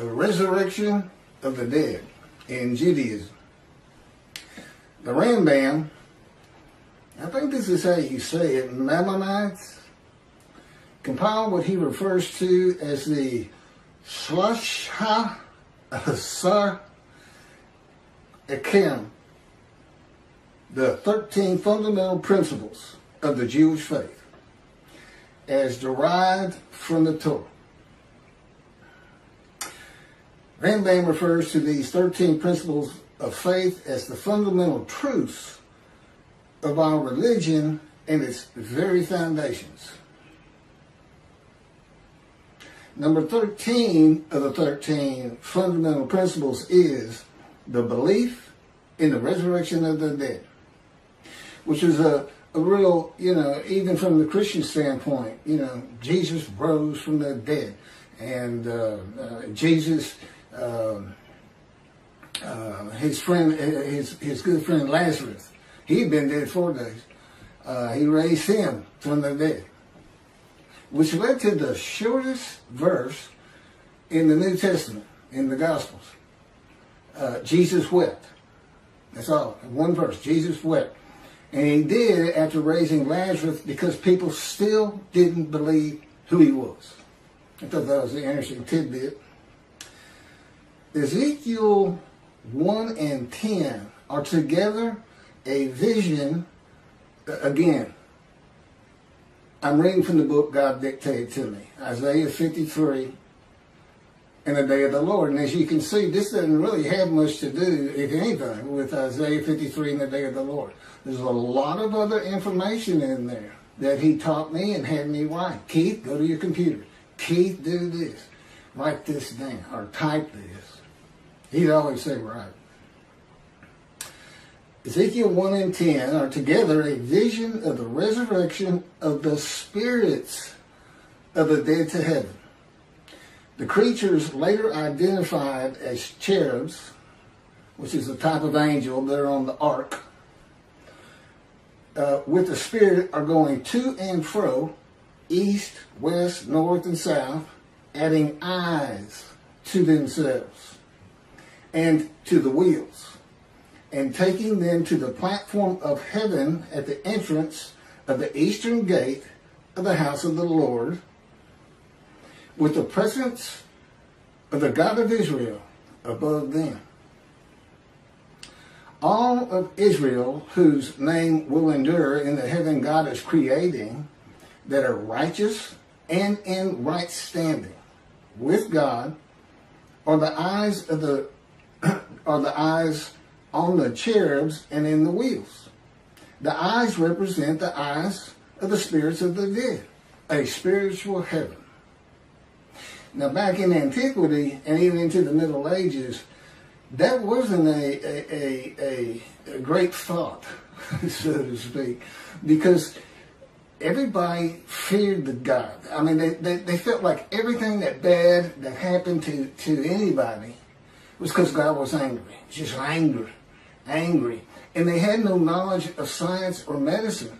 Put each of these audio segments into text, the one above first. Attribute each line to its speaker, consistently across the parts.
Speaker 1: the resurrection of the dead in Judaism. The Rambam, I think this is how you say it, Maimonides, compiled what he refers to as the Shlohah Asar Ikkarim, the 13 fundamental principles of the Jewish faith, as derived from the Torah. Rambam refers to these 13 principles of faith as the fundamental truths of our religion and its very foundations. Number 13 of the 13 fundamental principles is the belief in the resurrection of the dead, which is a real, even from the Christian standpoint, Jesus rose from the dead, and Jesus, his good friend Lazarus, he'd been dead 4 days. He raised him from the dead, which led to the shortest verse in the New Testament, in the Gospels. Jesus wept. That's all. One verse. Jesus wept. And he did after raising Lazarus because people still didn't believe who he was. I thought that was an interesting tidbit. Ezekiel 1 and 10 are together a vision. Again, I'm reading from the book God dictated to me, Isaiah 53 and the day of the Lord. And as you can see, this doesn't really have much to do, if anything, with Isaiah 53 and the day of the Lord. There's a lot of other information in there that he taught me and had me write. Keith, go to your computer. Keith, do this. Write this down or type this. He'd always say, right. Ezekiel 1 and 10 are together a vision of the resurrection of the spirits of the dead to heaven. The creatures later identified as cherubs, which is a type of angel that are on the ark, with the spirit are going to and fro, east, west, north, and south, adding eyes to themselves and to the wheels, and taking them to the platform of heaven at the entrance of the eastern gate of the house of the Lord, with the presence of the God of Israel above them. All of Israel, whose name will endure in the heaven God is creating, that are righteous and in right standing with God, are the eyes of the eyes on the cherubs and in the wheels. The eyes represent the eyes of the spirits of the dead, a spiritual heaven. Now, back in antiquity and even into the Middle Ages, that wasn't a great thought, so to speak, because everybody feared the God. I mean, they felt like everything that bad that happened to anybody was because God was angry. Just angry. And they had no knowledge of science or medicine.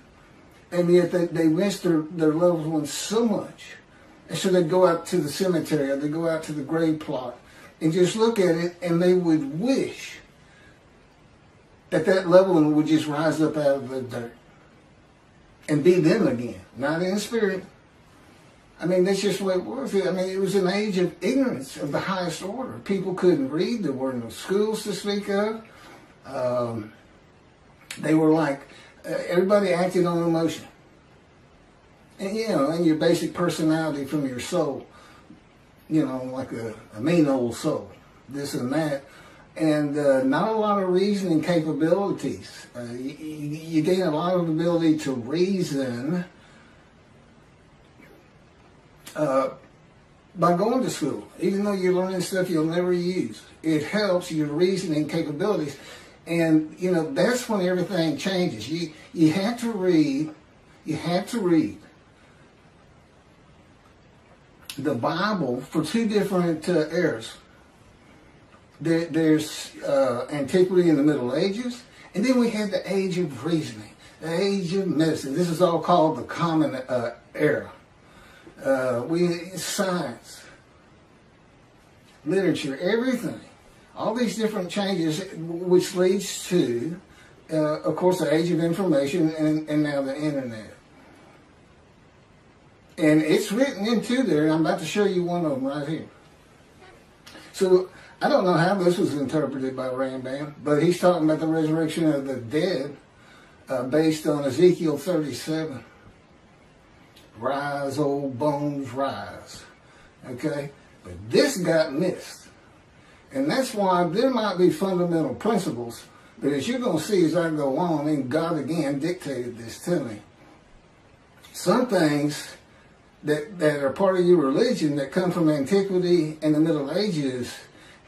Speaker 1: And yet they missed their loved ones so much. And so they'd go out to the cemetery or they'd go out to the grave plot and just look at it, and they would wish that loved one would just rise up out of the dirt and be them again, not in spirit. I mean, that's just what it was. I mean, it was an age of ignorance of the highest order. People couldn't read. There were no schools to speak of. They were like, everybody acted on emotion. And, and your basic personality from your soul, like a mean old soul, this and that. And not a lot of reasoning capabilities. You gain a lot of ability to reason by going to school, even though you're learning stuff you'll never use. It helps your reasoning capabilities. And, that's when everything changes. You have to read the Bible for two different eras. There's antiquity in the Middle Ages, and then we had the age of reasoning, the age of medicine. This is all called the Common Era. Science. literature, everything. All these different changes, which leads to, of course, the age of information and now the internet. And it's written into there, and I'm about to show you one of them right here. So, I don't know how this was interpreted by Rambam, but he's talking about the resurrection of the dead based on Ezekiel 37. Rise, old bones, rise. Okay? But this got missed. And that's why there might be fundamental principles, but as you're going to see as I go on, and God again dictated this to me, some things that are part of your religion that come from antiquity and the Middle Ages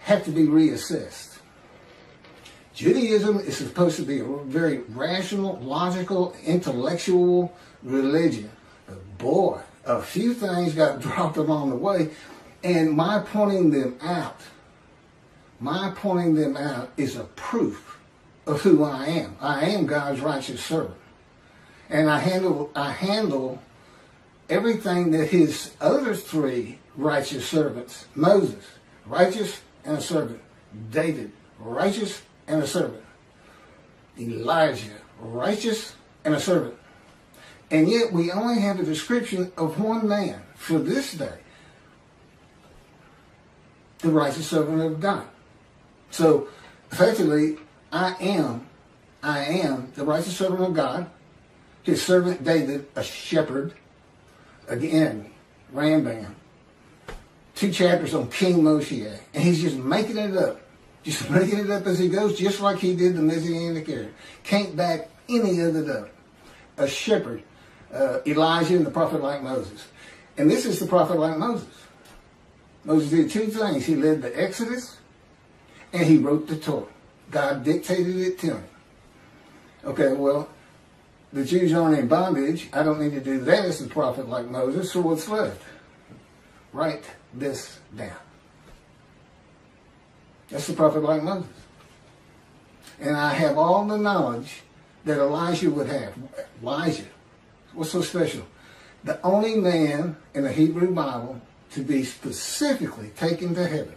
Speaker 1: have to be reassessed. Judaism is supposed to be a very rational, logical, intellectual religion. But boy, a few things got dropped along the way, and my pointing them out is a proof of who I am. I am God's righteous servant. And I handle everything that his other three righteous servants, Moses, righteous and a servant. David, righteous and a servant. Elijah, righteous and a servant. And yet we only have a description of one man for this day. The righteous servant of God. So, effectively, I am the righteous servant of God. His servant David, a shepherd. Again, Rambam. 2 chapters on King Moshe. And he's just making it up. Just making it up as he goes, just like he did the Messianic era. Can't back any of it up. A shepherd. Elijah and the prophet like Moses. And this is the prophet like Moses. Moses did 2 things. He led the Exodus and he wrote the Torah. God dictated it to him. Okay, well, the Jews aren't in bondage. I don't need to do that as a prophet like Moses. So what's left? Write this down. That's the prophet like Moses. And I have all the knowledge that Elijah would have. Elijah. What's so special? The only man in the Hebrew Bible to be specifically taken to heaven.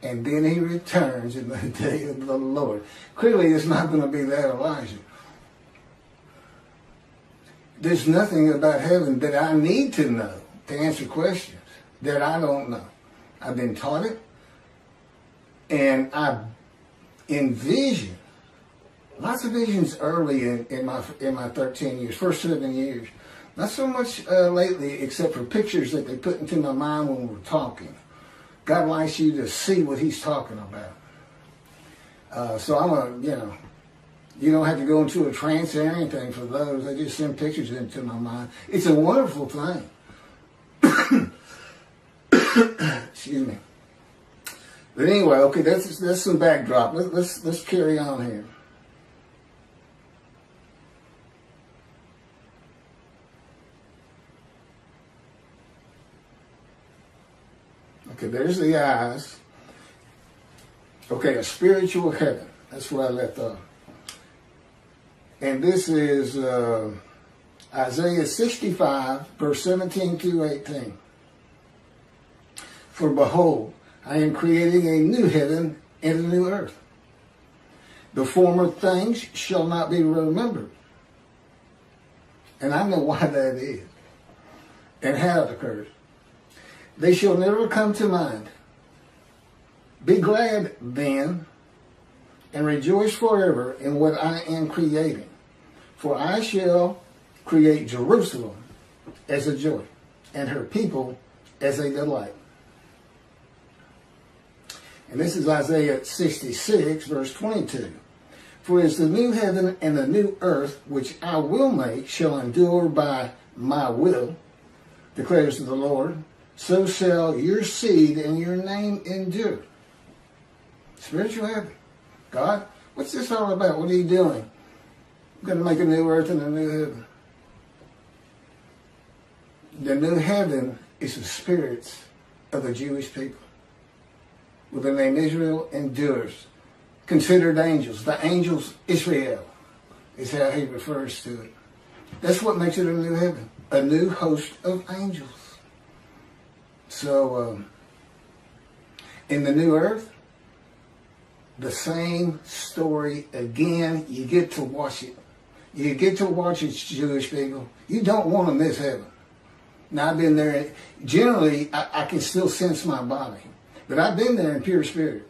Speaker 1: And then he returns in the day of the Lord. Clearly, it's not going to be that Elijah. There's nothing about heaven that I need to know to answer questions that I don't know. I've been taught it, and I envision lots of visions early in my 13 years, first 7 years. Not so much lately, except for pictures that they put into my mind when we're talking. God likes you to see what he's talking about. So you don't have to go into a trance or anything for those. I just send pictures into my mind. It's a wonderful thing. Excuse me. But anyway, okay, that's some backdrop. Let's carry on here. Okay, there's the eyes. Okay, a spiritual heaven. That's where I left off. And this is Isaiah 65, verse 17 through 18. For behold, I am creating a new heaven and a new earth. The former things shall not be remembered. And I know why that is. And how it occurs. They shall never come to mind. Be glad then, and rejoice forever in what I am creating. For I shall create Jerusalem as a joy, and her people as a delight. And this is Isaiah 66, verse 22. For as the new heaven and the new earth, which I will make, shall endure by my will, declares the Lord, so shall your seed and your name endure. Spiritual heaven. God, what's this all about? What are you doing? I'm going to make a new earth and a new heaven. The new heaven is the spirits of the Jewish people. With the name Israel endures. Considered angels. The angels Israel is how he refers to it. That's what makes it a new heaven. A new host of angels. So, In the new earth, the same story again. You get to watch it. You get to watch it, Jewish people. You don't want to miss heaven. Now, I've been there. Generally, I can still sense my body. But I've been there in pure spirit.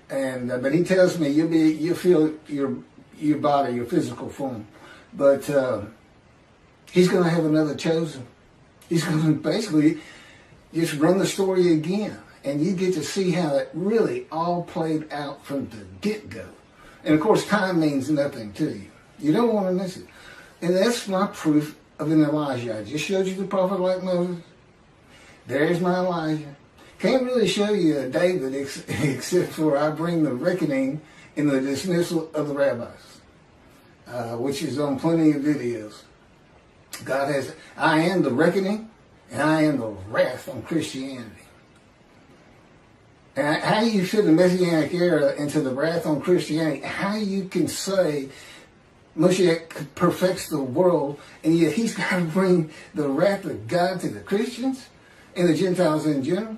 Speaker 1: And but he tells me you'll feel your body, your physical form. But he's going to have another chosen. He's going to basically just run the story again. And you get to see how it really all played out from the get-go. And, of course, time means nothing to you. You don't want to miss it. And that's my proof of an Elijah. I just showed you the prophet like Moses. There's my Elijah. Can't really show you a David except for I bring the reckoning in the dismissal of the rabbis, which is on plenty of videos. God has, I am the reckoning and I am the wrath on Christianity. And how you fit the Messianic era into the wrath on Christianity, how you can say Moshe perfects the world, and yet he's got to bring the wrath of God to the Christians and the Gentiles in general.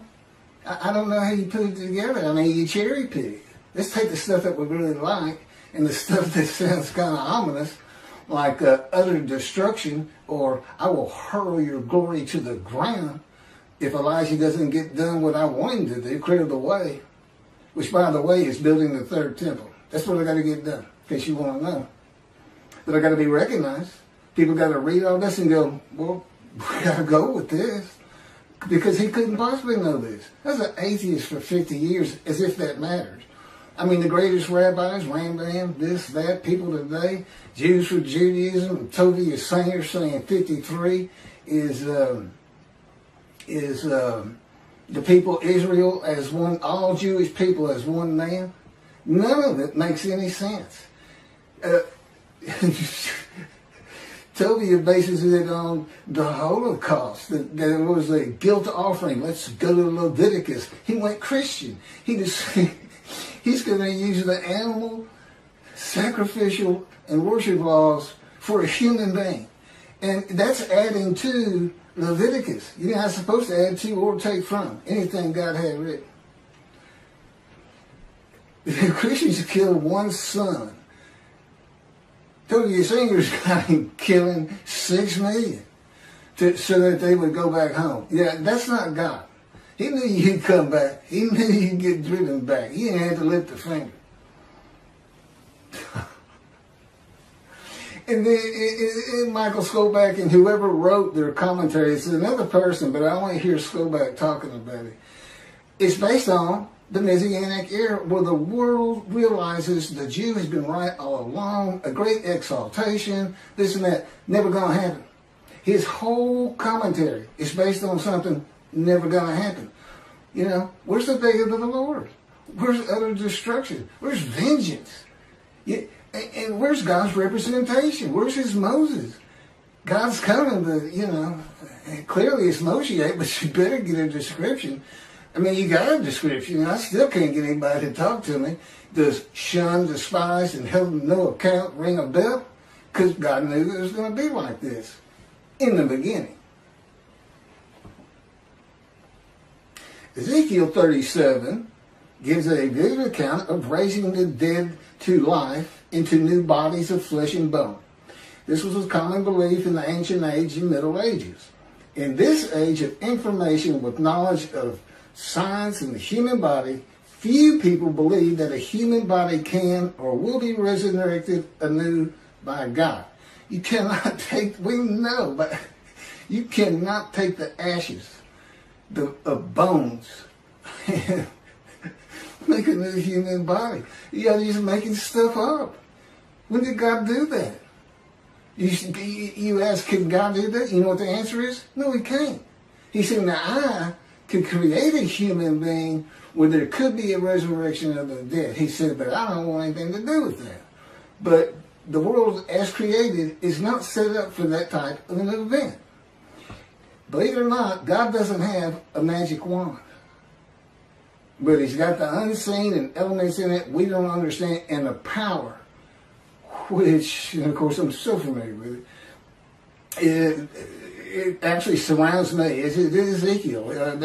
Speaker 1: I don't know how you put it together. I mean, you cherry pick. Let's take the stuff that we really like and the stuff that sounds kind of ominous, like utter destruction, or I will hurl your glory to the ground if Elijah doesn't get done what I want him to do, clear the way, which, by the way, is building the third temple. That's what I got to get done, in case you want to know. But I got to be recognized. People got to read all this and go, well, we got to go with this. Because he couldn't possibly know this. As an atheist for 50 years, as if that matters. I mean, the greatest rabbis, Rambam, this, that, people today, Jews for Judaism, Tovia Singer saying 53 is the people Israel as one, all Jewish people as one man. None of it makes any sense. Tovia bases it on the Holocaust, that there was a guilt offering. Let's go to Leviticus. He went Christian. He's going to use the animal, sacrificial, and worship laws for a human being. And that's adding to Leviticus. You're not supposed to add to or take from anything God had written. The Christians killed one son. Tovia Singer's got him killing 6 million so that they would go back home. Yeah, that's not God. He knew you'd come back. He knew you'd get driven back. He didn't have to lift a finger. And then Michael Skoback and whoever wrote their commentary, it's another person, but I only hear Skoback talking about it. It's based on the Messianic era, where the world realizes the Jew has been right all along, a great exaltation, this and that, never going to happen. His whole commentary is based on something never going to happen. You know, where's the day of the Lord? Where's utter destruction? Where's vengeance? And where's God's representation? Where's his Moses? God's coming to, you know, clearly it's Moshe, but you better get a description. I mean, you got a description. I still can't get anybody to talk to me. Does shun, despise, and held no account ring a bell? Because God knew it was going to be like this in the beginning. Ezekiel 37 gives a vivid account of raising the dead to life into new bodies of flesh and bone. This was a common belief in the ancient age and Middle Ages. In this age of information with knowledge of science and the human body, few people believe that a human body can or will be resurrected anew by God. You cannot take, we know, but you cannot take the ashes of bones and make a new human body. You're just making stuff up. When did God do that? You ask, can God do that? You know what the answer is? No, he can't. He said, now I can create a human being where there could be a resurrection of the dead. He said, but I don't want anything to do with that. But the world as created is not set up for that type of an event. Believe it or not, God doesn't have a magic wand. But he's got the unseen and elements in it we don't understand, and the power, which, and of course I'm so familiar with it, it actually surrounds me. It's Ezekiel.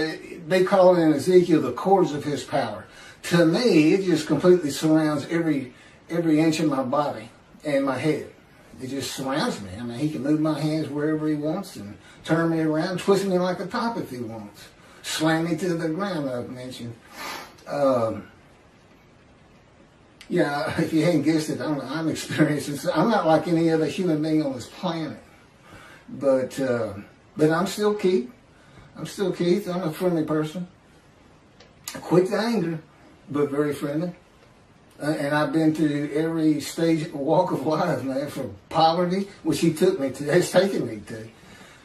Speaker 1: They call it in Ezekiel the cords of his power. To me, it just completely surrounds every inch of my body and my head. It just surrounds me. I mean, he can move my hands wherever he wants and turn me around, twist me like a top if he wants, slam me to the ground, I've mentioned. Yeah, if you hadn't guessed it, I'm experiencing. I'm not like any other human being on this planet, but I'm still Keith. I'm still Keith. I'm a friendly person, quick to anger, but very friendly. And I've been through every stage, walk of life, man, from poverty, which he took me to, has taken me to.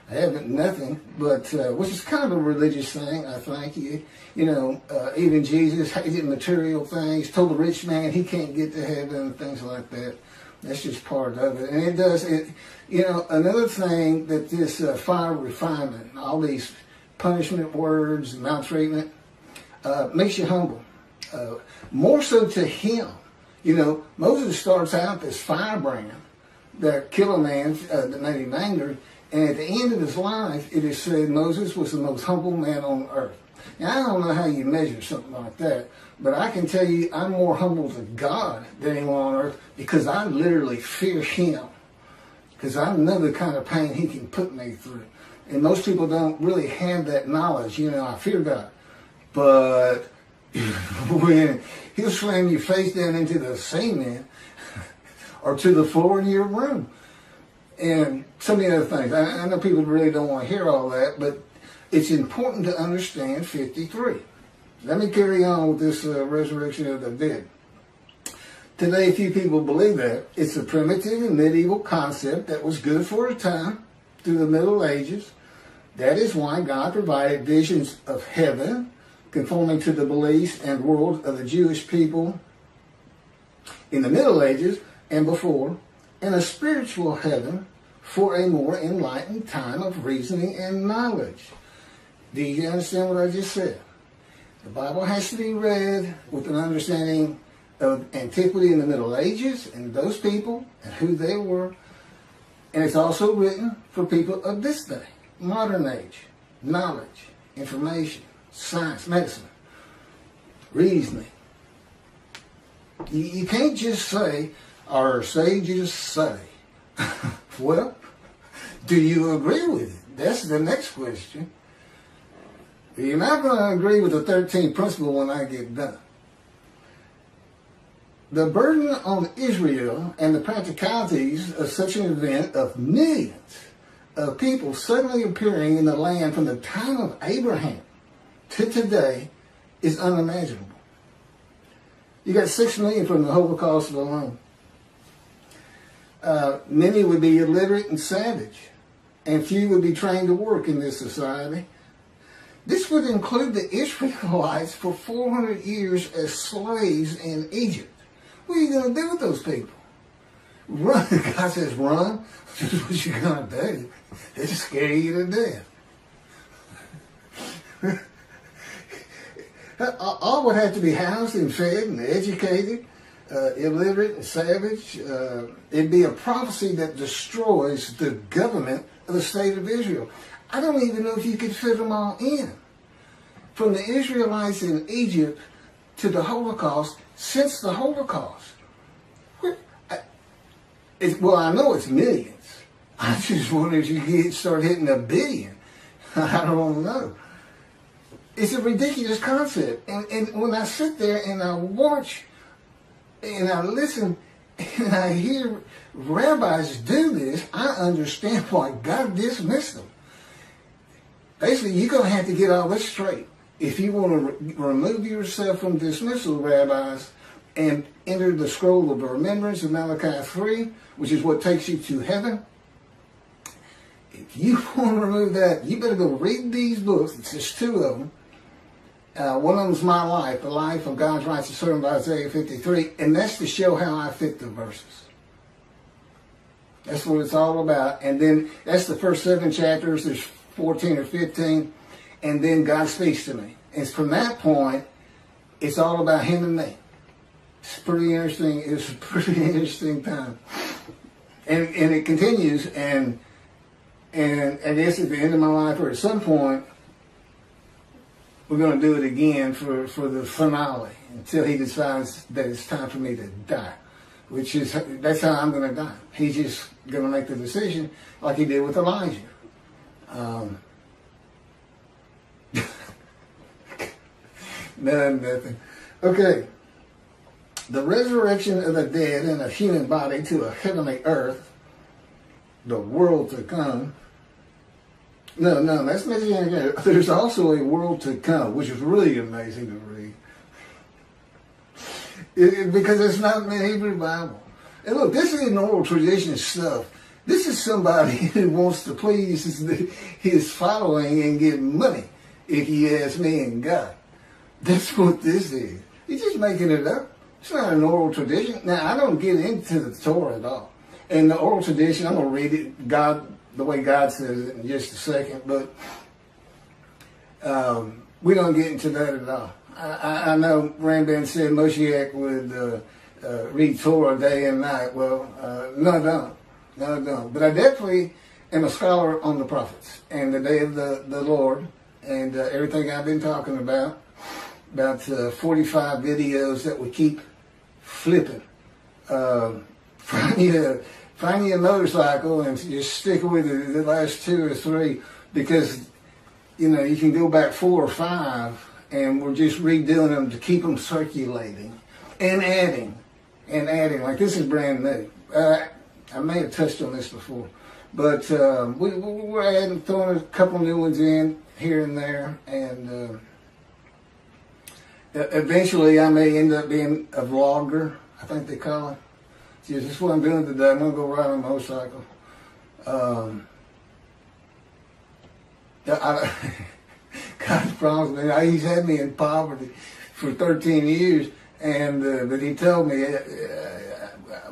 Speaker 1: I haven't nothing, but which is kind of a religious thing, I think. Even Jesus hated material things, told the rich man he can't get to heaven and things like that. That's just part of it. And another thing that this fire refinement, all these punishment words, maltreatment, makes you humble. More so to him. Moses starts out this firebrand that killed a man that made him angry. And at the end of his life, it is said Moses was the most humble man on earth. Now, I don't know how you measure something like that, but I can tell you I'm more humble to God than anyone on earth because I literally fear him. Because I know the kind of pain he can put me through. And most people don't really have that knowledge. I fear God. But when he'll slam your face down into the cement or to the floor in your room. And so many other things. I know people really don't want to hear all that, but it's important to understand 53. Let me carry on with this resurrection of the dead. Today, few people believe that. It's a primitive and medieval concept that was good for a time through the Middle Ages. That is why God provided visions of heaven, conforming to the beliefs and world of the Jewish people in the Middle Ages and before, and a spiritual heaven for a more enlightened time of reasoning and knowledge. Do you understand what I just said? The Bible has to be read with an understanding of antiquity in the Middle Ages and those people and who they were. And it's also written for people of this day, modern age, knowledge, information, science, medicine, reasoning. You can't just say, our sages say. Well, do you agree with it? That's the next question. You're not going to agree with the 13th principle when I get done. The burden on Israel and the practicalities of such an event of millions of people suddenly appearing in the land from the time of Abraham to today is unimaginable. You got 6 million from the Holocaust alone. Many would be illiterate and savage, and few would be trained to work in this society. This would include the Israelites for 400 years as slaves in Egypt. What are you going to do with those people? Run. God says run. That's what you're going to do. It'll scare you to death. All would have to be housed and fed and educated, illiterate and savage. It'd be a prophecy that destroys the government of the state of Israel. I don't even know if you could fit them all in. From the Israelites in Egypt to the Holocaust, since the Holocaust. Well, I know it's millions. I just wonder if you start hitting a billion. I don't know. It's a ridiculous concept. And when I sit there and I watch and I listen and I hear rabbis do this, I understand why God dismissed them. Basically, you're going to have to get all this straight. If you want to remove yourself from dismissal, rabbis, and enter the scroll of the remembrance of Malachi 3, which is what takes you to heaven, if you want to remove that, you better go read these books. It's just 2 of them. One of them is my life, the life of God's righteous servant by Isaiah 53, and that's to show how I fit the verses. That's what it's all about. And then that's the first 7 chapters. There's 14 or 15, and then God speaks to me. And from that point, it's all about Him and me. It's pretty interesting. It's a pretty interesting time. And it continues, and And I guess at the end of my life or at some point, we're going to do it again for the finale until he decides that it's time for me to die, that's how I'm going to die. He's just going to make the decision like he did with Elijah. Nothing. Okay. The resurrection of the dead in a human body to a heavenly earth, the world to come. No, that's Messianic. There's also a world to come, which is really amazing to read. Because it's not in the Hebrew Bible. And look, this ain't oral tradition stuff. This is somebody who wants to please his following and get money, if you ask me and God. That's what this is. He's just making it up. It's not an oral tradition. Now, I don't get into the Torah at all. And the oral tradition, I'm going to read it the way God says it in just a second, but we don't get into that at all. I know Rambam said Moshiach would read Torah day and night. Well, no, I don't. But I definitely am a scholar on the prophets and the day of the Lord and everything I've been talking about 45 videos that we keep flipping. Find you a motorcycle and just stick with it the last 2 or 3 because, you can go back 4 or 5 and we're just redoing them to keep them circulating and adding. Like this is brand new. I may have touched on this before, but we're adding, throwing a couple new ones in here and there, and eventually I may end up being a vlogger, I think they call it. See, this is what I'm doing today. I'm going to go ride on a motorcycle. God promised me. He's had me in poverty for 13 years, and but he told me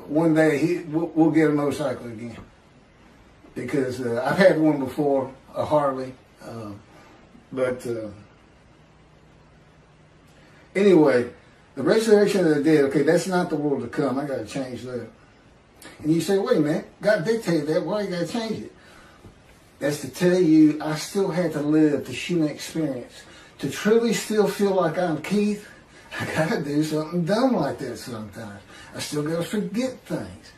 Speaker 1: one day we'll get a motorcycle again. Because I've had one before, a Harley. Anyway, the resurrection of the dead, okay, that's not the world to come. I got to change that. And you say, wait a minute, God dictated that. Why you got to change it? That's to tell you I still had to live the human experience. To truly still feel like I'm Keith, I got to do something dumb like that sometimes. I still got to forget things.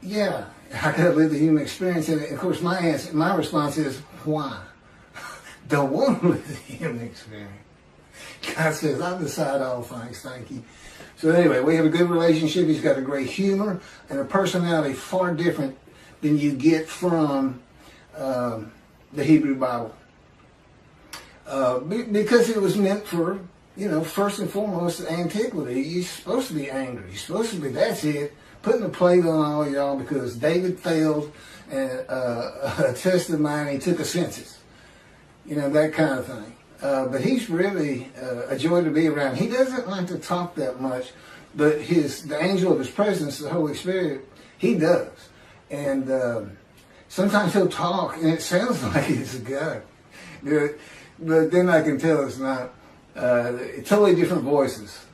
Speaker 1: Yeah, I got to live the human experience. And of course, my response is, why? Don't want to live the human experience. God says, I decide all things, thank you. So anyway, we have a good relationship. He's got a great humor and a personality far different than you get from the Hebrew Bible. Because it was meant for, first and foremost, antiquity. You're supposed to be angry. You're supposed to be, that's it, putting a plate on all y'all because David failed a test of mine. He took a census. That kind of thing. But he's really a joy to be around. He doesn't like to talk that much, but the angel of his presence, the Holy Spirit, he does. And sometimes he'll talk, and it sounds like it's a God. But then I can tell it's not. Totally different voices.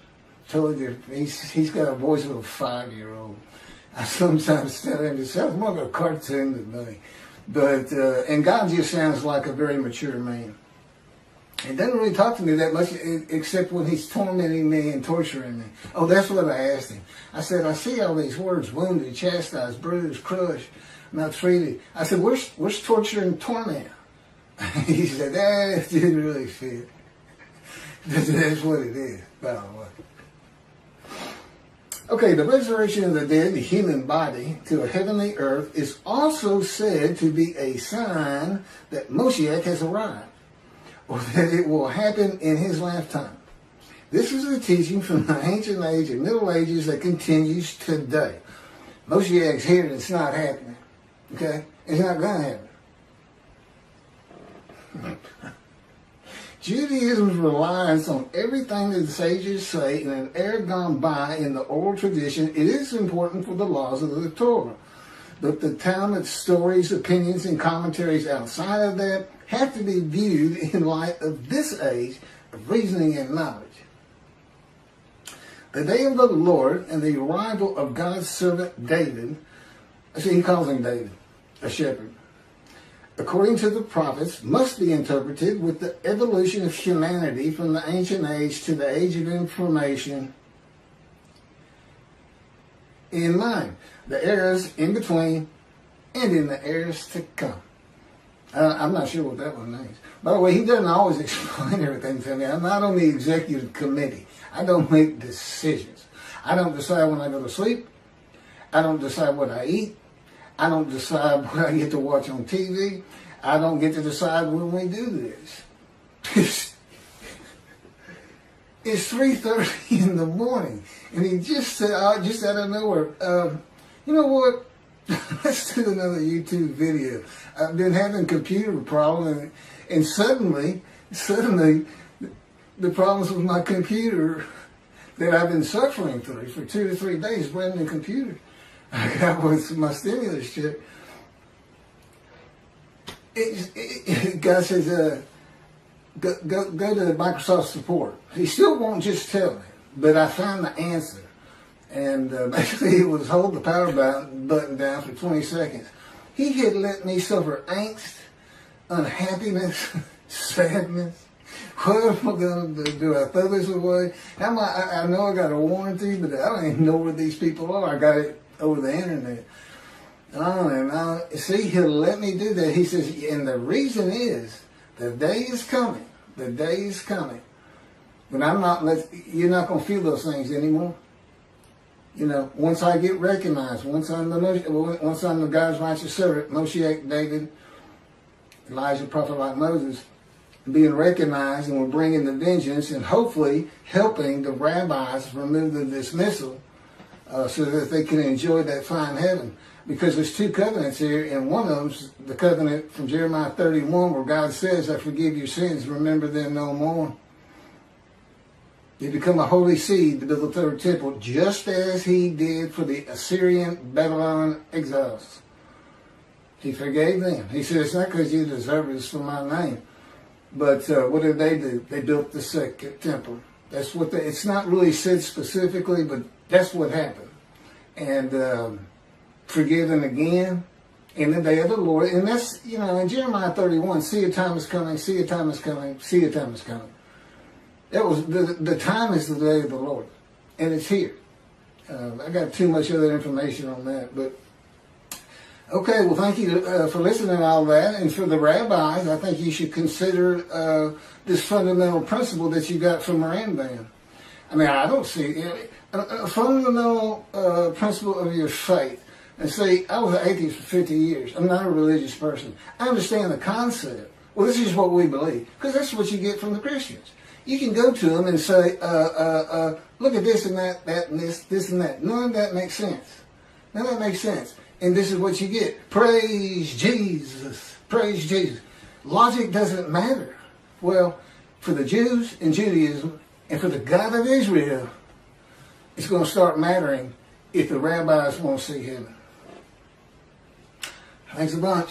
Speaker 1: Totally different. He's got a voice of a 5-year-old. I sometimes tell him it sounds more like a cartoon than me. But and God just sounds like a very mature man. He doesn't really talk to me that much, except when he's tormenting me and torturing me. Oh, that's what I asked him. I said, I see all these words: wounded, chastised, bruised, crushed, maltreated. I said, where's torture and torment? He said, that didn't really fit. That's what it is, by the way. Okay, the resurrection of the dead, the human body, to a heavenly earth is also said to be a sign that Moshiach has arrived, or that it will happen in his lifetime. This is a teaching from the ancient age and Middle Ages that continues today. Moshiach's here and it's not happening. Okay? It's not going to happen. Judaism's reliance on everything that the sages say in an era gone by in the oral tradition, it is important for the laws of the Torah. But the Talmud's stories, opinions, and commentaries outside of that have to be viewed in light of this age of reasoning and knowledge. The day of the Lord and the arrival of God's servant David, see, he calls him David, a shepherd, according to the prophets, must be interpreted with the evolution of humanity from the ancient age to the age of information in mind, the eras in between, and in the eras to come. I'm not sure what that one means. By the way, he doesn't always explain everything to me. I'm not on the executive committee. I don't make decisions. I don't decide when I go to sleep. I don't decide what I eat. I don't decide what I get to watch on TV. I don't get to decide when we do this. It's 3:30 in the morning, and he just said, just out of nowhere, you know what? Let's do another YouTube video. I've been having computer problems, and suddenly, the problems with my computer that I've been suffering through for 2 to 3 days, brand new computer I got with my stimulus check. Guy says, go to Microsoft support. He still won't just tell me, but I found the answer. And basically it was hold the power button down for 20 seconds. He had let me suffer angst, unhappiness, sadness. What am I going to do? Do I throw this away? I know I got a warranty, but I don't even know where these people are. I got it over the internet. See, he'll let me do that. He says, and the reason is, the day is coming. The day is coming. When you're not going to feel those things anymore. You know, once I get recognized, once I'm the God's righteous servant, Moshiach, David, Elijah, prophet like Moses, being recognized, and we're bringing the vengeance and hopefully helping the rabbis remove the dismissal so that they can enjoy that fine heaven. Because there's 2 covenants here, and one of them's the covenant from Jeremiah 31 where God says, I forgive your sins, remember them no more. They become a holy seed to build the 3rd temple, just as he did for the Assyrian Babylon exiles. He forgave them. He said, it's not because you deserve it, it's for my name. But what did they do? They built the 2nd temple. That's what it's not really said specifically, but that's what happened. And forgiven again in the day of the Lord. And that's, in Jeremiah 31, see a time is coming, see a time is coming, see a time is coming. That was the time is the day of the Lord, and it's here. I got too much other information on that, but okay. Well, thank you for listening to all that, and for the rabbis, I think you should consider this fundamental principle that you got from Rambam. I mean, I don't see a fundamental principle of your faith. And see, I was an atheist for 50 years. I'm not a religious person. I understand the concept. Well, this is what we believe, because that's what you get from the Christians. You can go to them and say, look at this and that and this and that. None of that makes sense. None of that makes sense. And this is what you get. Praise Jesus. Praise Jesus. Logic doesn't matter. Well, for the Jews in Judaism and for the God of Israel, it's going to start mattering if the rabbis won't see heaven. Thanks a bunch.